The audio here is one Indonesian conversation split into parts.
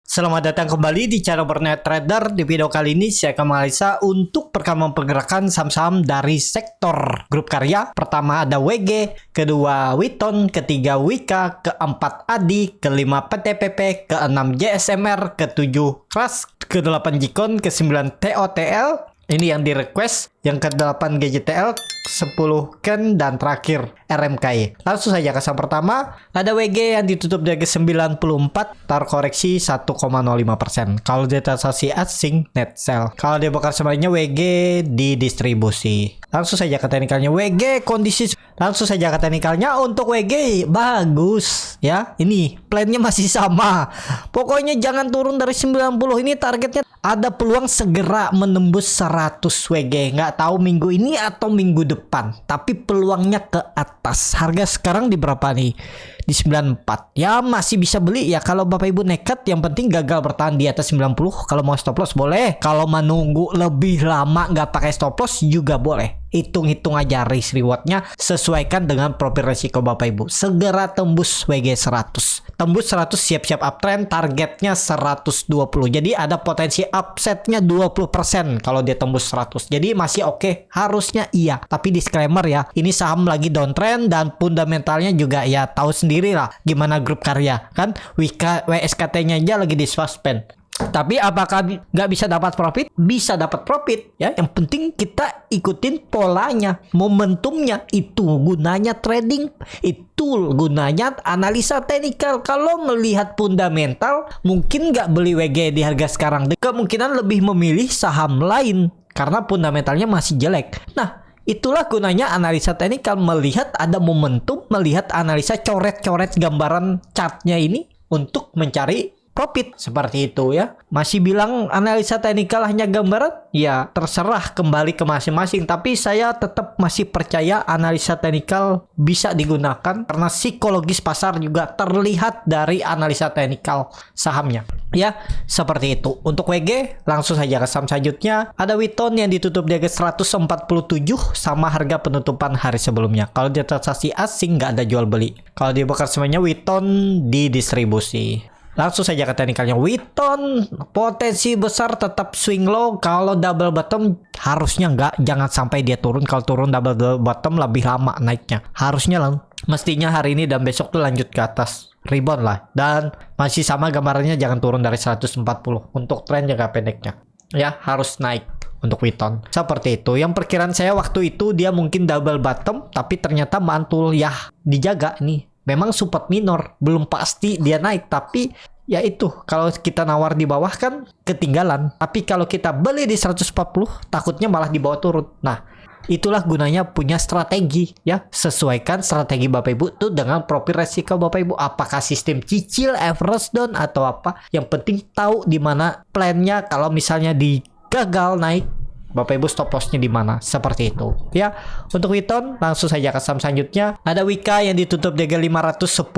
Selamat datang kembali di channel Berniat Trader. Di video kali ini saya akan menganalisa untuk perkembangan pergerakan saham-saham dari sektor grup karya. Pertama ada WG, kedua Witon, ketiga Wika, keempat Adi, kelima PTPP, keenam JSMR, ketujuh Kras, ke-8 Jikon, ke-9 TOTL. Ini yang di request. Yang ke-8 GJTL, 10 Ken, dan terakhir RMKI. Langsung saja ke saham pertama. Ada WG yang ditutup di harga 94, terkoreksi 1,05%. Kalau dia transaksi asing, net sell. Kalau dia bakal sebenarnya WG di distribusi. Langsung saja ke teknikalnya WG kondisi. Langsung saja ke teknikalnya untuk WG bagus ya. Ini plannya masih sama. Pokoknya jangan turun dari 90. Ini targetnya ada peluang segera menembus 100 WG. Nggak tahu minggu ini atau minggu depan, tapi peluangnya ke atas. Harga sekarang di berapa nih? Di 94. Ya masih bisa beli ya kalau Bapak Ibu nekat. Yang penting gagal bertahan di atas 90. Kalau mau stop loss boleh. Kalau menunggu lebih lama nggak pakai stop loss juga boleh. Hitung-hitung aja risk rewardnya, sesuaikan dengan profil resiko Bapak Ibu. Segera tembus WG 100. Tembus 100 siap-siap uptrend, targetnya 120. Jadi ada potensi upsetnya 20% kalau dia tembus 100. Jadi masih oke, harusnya iya. Tapi disclaimer ya, ini saham lagi downtrend dan fundamentalnya juga ya tahu sendiri lah gimana grup karya kan. WSKT-nya aja lagi di suspend. Tapi apakah nggak bisa dapat profit? Bisa dapat profit ya. Yang penting kita ikutin polanya, momentumnya. Itu gunanya trading, itu gunanya analisa teknikal. Kalau melihat fundamental, mungkin nggak beli WG di harga sekarang. Kemungkinan lebih memilih saham lain karena fundamentalnya masih jelek. Nah, itulah gunanya analisa teknikal, melihat ada momentum, melihat analisa coret-coret gambaran chartnya ini untuk mencari profit seperti itu ya. Masih bilang analisa teknikal hanya gambaran? Ya terserah, kembali ke masing-masing. Tapi saya tetap masih percaya analisa teknikal bisa digunakan karena psikologis pasar juga terlihat dari analisa teknikal sahamnya. Ya seperti itu. Untuk WG langsung saja ke saham selanjutnya. Ada Witon yang ditutup di harga 147 sama harga penutupan hari sebelumnya. Kalau dia transaksi asing nggak ada jual beli. Kalau dia bakal semuanya Witon di distribusi. Langsung saja ke teknikalnya Witon, potensi besar tetap swing low. Kalau double bottom harusnya jangan sampai dia turun. Kalau turun double bottom lebih lama naiknya. Harusnya mestinya hari ini dan besok tuh lanjut ke atas, rebound lah. Dan masih sama gambarannya, jangan turun dari 140 untuk tren jangka pendeknya. Ya harus naik untuk Witon. Seperti itu. Yang perkiraan saya waktu itu dia mungkin double bottom, tapi ternyata mantul ya, dijaga nih. Memang support minor, belum pasti dia naik, tapi ya itu kalau kita nawar di bawah kan ketinggalan. Tapi kalau kita beli di 140 takutnya malah di bawah turun. Nah, itulah gunanya punya strategi ya. Sesuaikan strategi Bapak Ibu tuh dengan profil resiko Bapak Ibu. Apakah sistem cicil, average down atau apa? Yang penting tahu di mana plannya. Kalau misalnya digagal naik, Bapak Ibu stop lossnya di mana, seperti itu ya. Untuk Witon langsung saja ke saham selanjutnya. Ada Wika yang ditutup di harga 510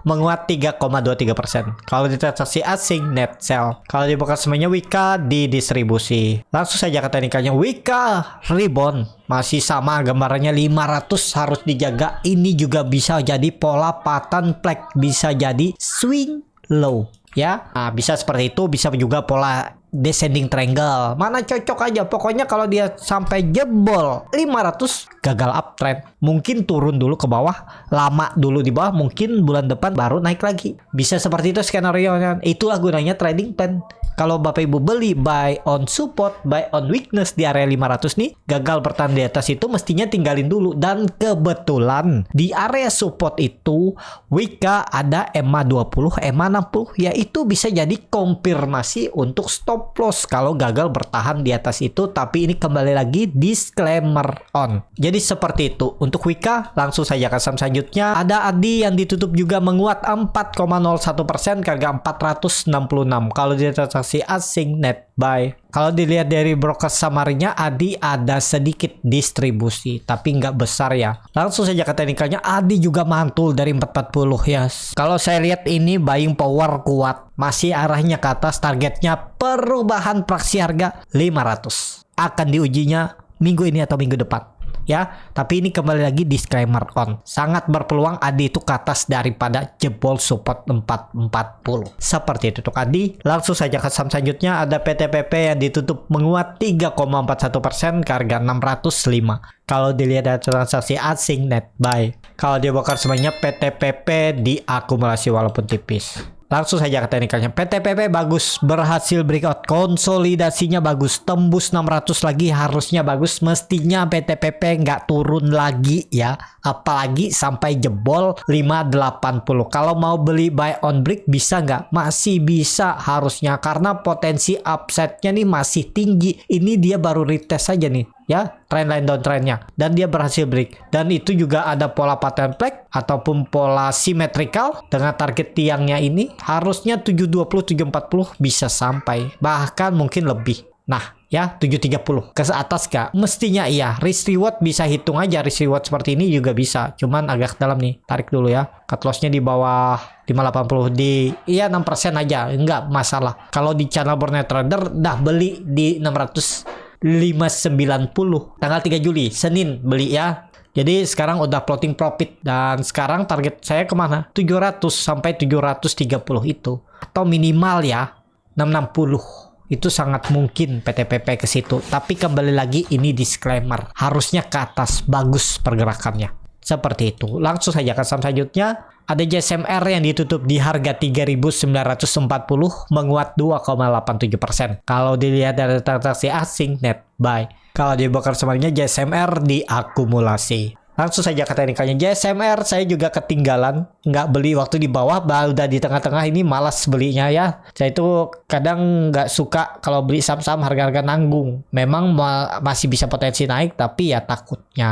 menguat 3,23%. Kalau di transaksi asing net sell. Kalau di bukan semuanya Wika di distribusi. Langsung saja ke teknikalnya Wika rebound. Masih sama gambarannya 500 harus dijaga. Ini juga bisa jadi pola pattern flag, bisa jadi swing low ya. Nah, bisa seperti itu, bisa juga pola descending triangle, mana cocok aja. Pokoknya kalau dia sampai jebol 500 gagal uptrend, mungkin turun dulu ke bawah, lama dulu di bawah, mungkin bulan depan baru naik lagi. Bisa seperti itu skenario nya. Itulah gunanya trading plan. Kalau Bapak Ibu beli buy on support, buy on weakness di area 500 nih, gagal bertahan di atas itu mestinya tinggalin dulu. Dan kebetulan di area support itu Wika ada EMA 20, EMA 60, yaitu bisa jadi konfirmasi untuk stop loss kalau gagal bertahan di atas itu. Tapi ini kembali lagi disclaimer on. Jadi seperti itu. Untuk Wika langsung saja ke saham selanjutnya. Ada Adi yang ditutup juga menguat 4,01% ke harga 466. Kalau dia transaksi asing net buy. Kalau dilihat dari broker summary-nya, Adi ada sedikit distribusi, tapi nggak besar ya. Langsung saja ke teknikalnya, Adi juga mantul dari 440 ya. Kalau saya lihat ini buying power kuat, masih arahnya ke atas. Targetnya perubahan fraksi harga 500. Akan diujinya minggu ini atau minggu depan. ya. Tapi ini kembali lagi disclaimer on. Sangat berpeluang AD itu ke atas daripada jebol support 440. Seperti itu untuk AD. Langsung saja ke saham selanjutnya, ada PTPP yang ditutup menguat 3,41% ke harga 605. Kalau dilihat dari transaksi asing net buy. Kalau dia bongkar semuanya PTPP diakumulasi walaupun tipis. Langsung saja ke teknikalnya. PTPP bagus, berhasil breakout, konsolidasinya bagus, tembus 600 lagi, harusnya bagus. Mestinya PTPP nggak turun lagi ya, apalagi sampai jebol 580. Kalau mau beli buy on break bisa nggak? Masih bisa harusnya, karena potensi upside-nya nih masih tinggi. Ini dia baru retest saja nih ya, trendline downtrendnya, dan dia berhasil break. Dan itu juga ada pola pattern flag ataupun pola symmetrical dengan target tiangnya ini harusnya 720 740 bisa sampai, bahkan mungkin lebih. Nah ya, 730 ke atas gak? Mestinya iya. Risk reward bisa hitung aja, risk reward seperti ini juga bisa, cuman agak dalam nih. Tarik dulu ya, cut lossnya di bawah 580, di iya 6% aja, enggak masalah. Kalau di channel Burnet Trader dah beli di 590 tanggal 3 Juli Senin beli ya. Jadi sekarang udah floating profit, dan sekarang target saya kemana? 700 sampai 730 itu, atau minimal ya 660. Itu sangat mungkin PTPP ke situ. Tapi kembali lagi ini disclaimer, harusnya ke atas, bagus pergerakannya. Seperti itu. Langsung saja ke saham selanjutnya, ada JSMR yang ditutup di harga 3.940 menguat 2,87%. Kalau dilihat dari transaksi asing net buy. Kalau dibongkar semuanya JSMR diakumulasi. Langsung saja ke teknikalnya. JSMR saya juga ketinggalan, nggak beli waktu di bawah, udah di tengah-tengah ini malas belinya ya. Saya itu kadang nggak suka kalau beli saham-saham harga-harga nanggung. Memang masih bisa potensi naik, tapi ya takutnya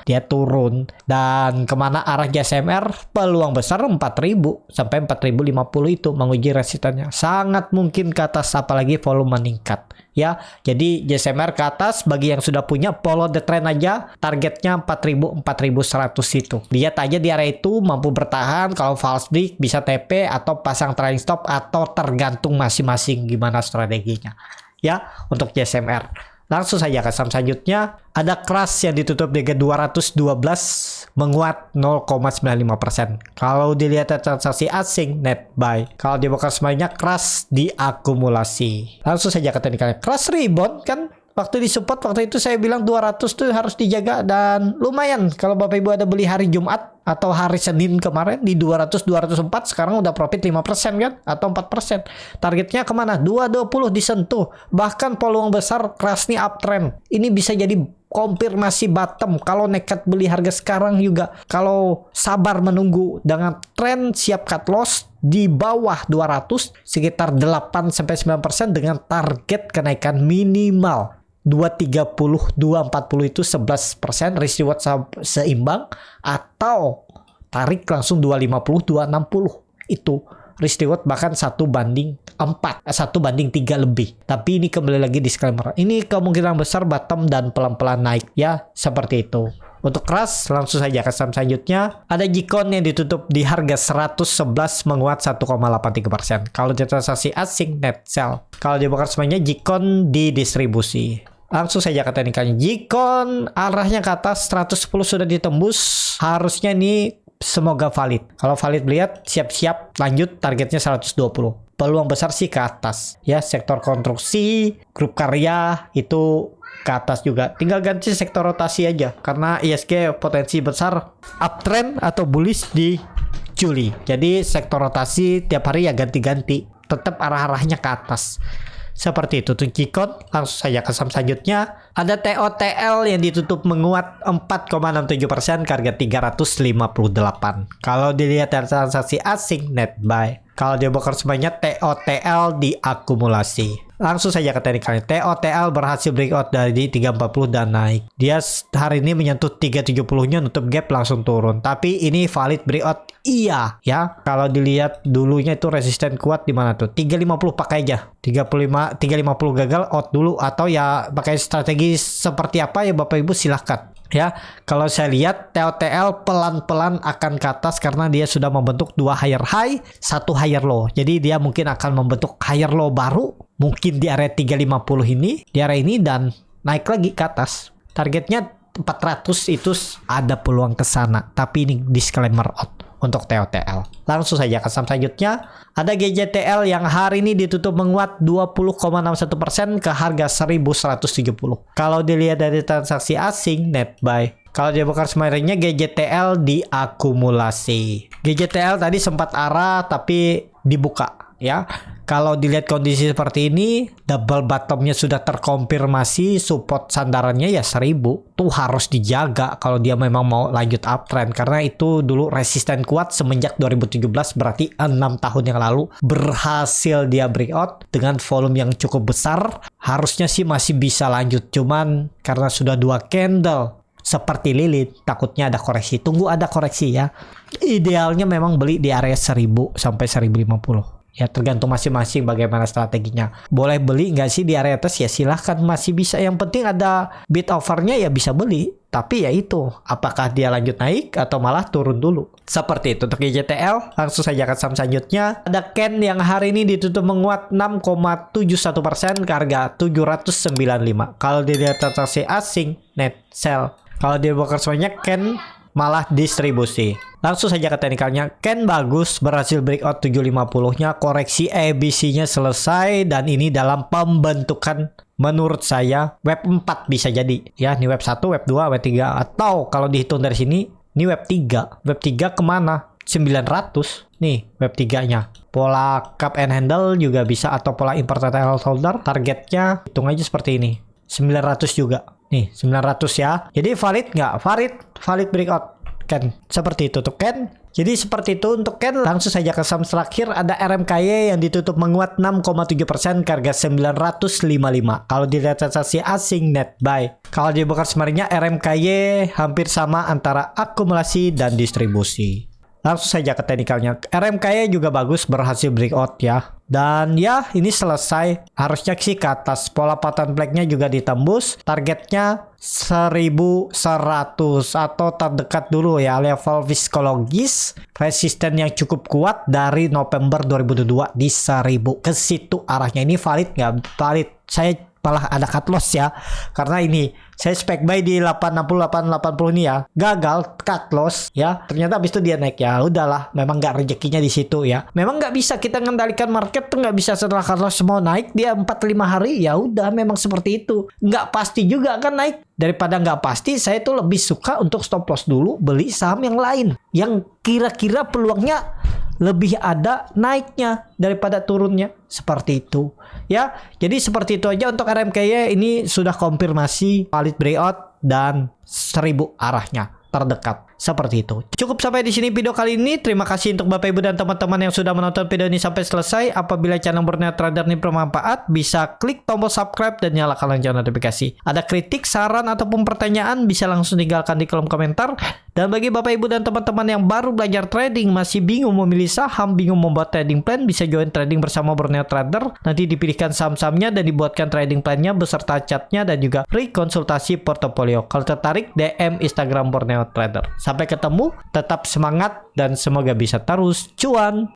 dia turun. Dan kemana arah JSMR? Peluang besar 4.000 sampai 4.050 itu menguji resistannya. Sangat mungkin ke atas, apalagi volume meningkat. Ya, jadi JSMR ke atas. Bagi yang sudah punya, follow the trend aja, targetnya 4.000 4.100 itu. Lihat aja di area itu mampu bertahan. Kalau false break bisa TP atau pasang trailing stop, atau tergantung masing-masing gimana strateginya ya untuk JSMR. Langsung saja ke saham selanjutnya, ada Crush yang ditutup di 212 menguat 0,95%. Kalau dilihat transaksi asing net buy. Kalau dibongkar semuanya, Crush diakumulasi. Langsung saja ke teknikalnya. Crush rebound kan. Waktu di support waktu itu saya bilang 200 tuh harus dijaga, dan lumayan kalau Bapak Ibu ada beli hari Jumat atau hari Senin kemarin di 200-204, sekarang udah profit 5% kan, atau 4%. Targetnya kemana? 220 disentuh. Bahkan peluang besar Crush nih uptrend. Ini bisa jadi konfirmasi bottom. Kalau nekat beli harga sekarang juga, kalau sabar menunggu dengan tren, siap cut loss di bawah 200 sekitar 8-9% dengan target kenaikan minimal 230 240 itu 11%, risk reward seimbang, atau tarik langsung 250 260 itu risk reward bahkan 1/4, 1/3 lebih. Tapi ini kembali lagi disclaimer, ini kemungkinan besar bottom dan pelan-pelan naik ya, seperti itu. Untuk Crush langsung saja ke saham selanjutnya, ada Jikon yang ditutup di harga 111 menguat 1,83%. Kalau di transaksi asing net sell. Kalau dibongkar semuanya, Jikon didistribusi. Langsung saja ke teknikalnya. Jikon arahnya ke atas, 110 sudah ditembus, harusnya ini semoga valid. Kalau valid, lihat siap-siap lanjut, targetnya 120. Peluang besar sih ke atas ya. Sektor konstruksi, grup karya itu ke atas juga. Tinggal ganti sektor rotasi aja, karena ISG potensi besar uptrend atau bullish di Juli. Jadi sektor rotasi tiap hari ya ganti-ganti, tetap arah-arahnya ke atas. Seperti itu tuh Jikon. Langsung saja ke saham selanjutnya, ada TOTL yang ditutup menguat 4,67% ke harga 358. Kalau dilihat dari transaksi asing net buy. Kalau dibongkar semuanya, TOTL diakumulasi. Langsung saja ke teknikalnya. TOTL berhasil breakout dari 340 dan naik. Dia hari ini menyentuh 370-nya, nutup gap langsung turun. Tapi ini valid breakout iya ya. Kalau dilihat dulunya itu resisten kuat di mana tuh? 350 pakai aja. 350 gagal out dulu, atau ya pakai strategi seperti apa ya Bapak Ibu silahkan. Ya, kalau saya lihat TOTL pelan-pelan akan ke atas karena dia sudah membentuk 2 higher high, 1 higher low. Jadi dia mungkin akan membentuk higher low baru, mungkin di area 350 ini, di area ini, dan naik lagi ke atas. Targetnya 400 itu ada peluang ke sana. Tapi ini disclaimer out untuk TOTL. Langsung saja ke saham selanjutnya. Ada GJTL yang hari ini ditutup menguat 20,61% ke harga 1170. Kalau dilihat dari transaksi asing net buy. Kalau dia buka kemarinnya GJTL diakumulasi. GJTL tadi sempat arah tapi dibuka ya. Kalau dilihat kondisi seperti ini, double bottomnya sudah terkonfirmasi, support sandarannya ya 1000. Tuh harus dijaga kalau dia memang mau lanjut uptrend. Karena itu dulu resisten kuat semenjak 2017, berarti 6 tahun yang lalu. Berhasil dia breakout dengan volume yang cukup besar. Harusnya sih masih bisa lanjut. Cuman karena sudah 2 candle seperti lilit, takutnya ada koreksi. Tunggu ada koreksi ya. Idealnya memang beli di area 1000 sampai 1050. Ya tergantung masing-masing bagaimana strateginya. Boleh beli nggak sih di area atas? Ya silahkan, masih bisa. Yang penting ada bid offernya ya bisa beli. Tapi ya itu, apakah dia lanjut naik atau malah turun dulu. Seperti itu untuk GJTL. Langsung saja ke saham selanjutnya. Ada Ken yang hari ini ditutup menguat 6,71% ke harga 795. Kalau dilihat transaksi asing, net sell. Kalau dia buka semuanya, Ken malah distribusi. Langsung saja ke teknikalnya. Ken bagus, berhasil breakout 750-nya, koreksi ABC-nya selesai, dan ini dalam pembentukan menurut saya web 4 bisa jadi. Ya, ini web 1, web 2, web 3, atau kalau dihitung dari sini, ini web 3. Web 3 kemana? 900. Nih, web 3-nya. Pola cup and handle juga bisa, atau pola important holder. Targetnya hitung aja seperti ini. 900 juga. Nih, 900 ya. Jadi valid nggak? Valid breakout. Ken. Seperti itu untuk Ken. Jadi seperti itu untuk Ken. Langsung saja ke saham terakhir. Ada RMKY yang ditutup menguat 6,7% ke harga 955. Kalau dilihat transaksi asing net buy. Kalau dibuka kemarinnya RMKY hampir sama antara akumulasi dan distribusi. Langsung saja ke teknikalnya. RMKY juga bagus, berhasil breakout ya. Dan ya ini selesai. Harusnya sih ke atas. Pola pattern black-nya juga ditembus. Targetnya 1100 atau terdekat dulu ya. Level psikologis. Resisten yang cukup kuat dari November 2022 di 1000. Ke situ arahnya. Ini valid nggak? Valid. Saya malah ada cut loss ya. Karena ini saya spek buy di 860 ini ya. Gagal cut loss ya. Ternyata habis itu dia naik ya. Udahlah, memang nggak rezekinya di situ ya. Memang nggak bisa kita mengendalikan market tuh, nggak bisa setelah cut loss mau naik dia 4-5 hari ya udah, memang seperti itu. Nggak pasti juga kan naik. Daripada nggak pasti, saya tuh lebih suka untuk stop loss dulu, beli saham yang lain yang kira-kira peluangnya lebih ada naiknya daripada turunnya. Seperti itu ya. Jadi seperti itu aja untuk RMKY. Ini sudah konfirmasi valid breakout dan 1000 arahnya terdekat. Seperti itu. Cukup sampai di sini video kali ini. Terima kasih untuk Bapak Ibu dan teman-teman yang sudah menonton video ini sampai selesai. Apabila channel Berniat Trader ini bermanfaat, bisa klik tombol subscribe dan nyalakan lonceng notifikasi. Ada kritik, saran ataupun pertanyaan, bisa langsung tinggalkan di kolom komentar. Dan bagi Bapak Ibu dan teman-teman yang baru belajar trading, masih bingung memilih saham, bingung membuat trading plan, bisa join trading bersama Berniat Trader. Nanti dipilihkan saham-sahamnya dan dibuatkan trading plannya beserta chartnya dan juga free konsultasi portofolio. Kalau tertarik, DM Instagram Berniat Trader. Sampai ketemu, tetap semangat dan semoga bisa terus cuan.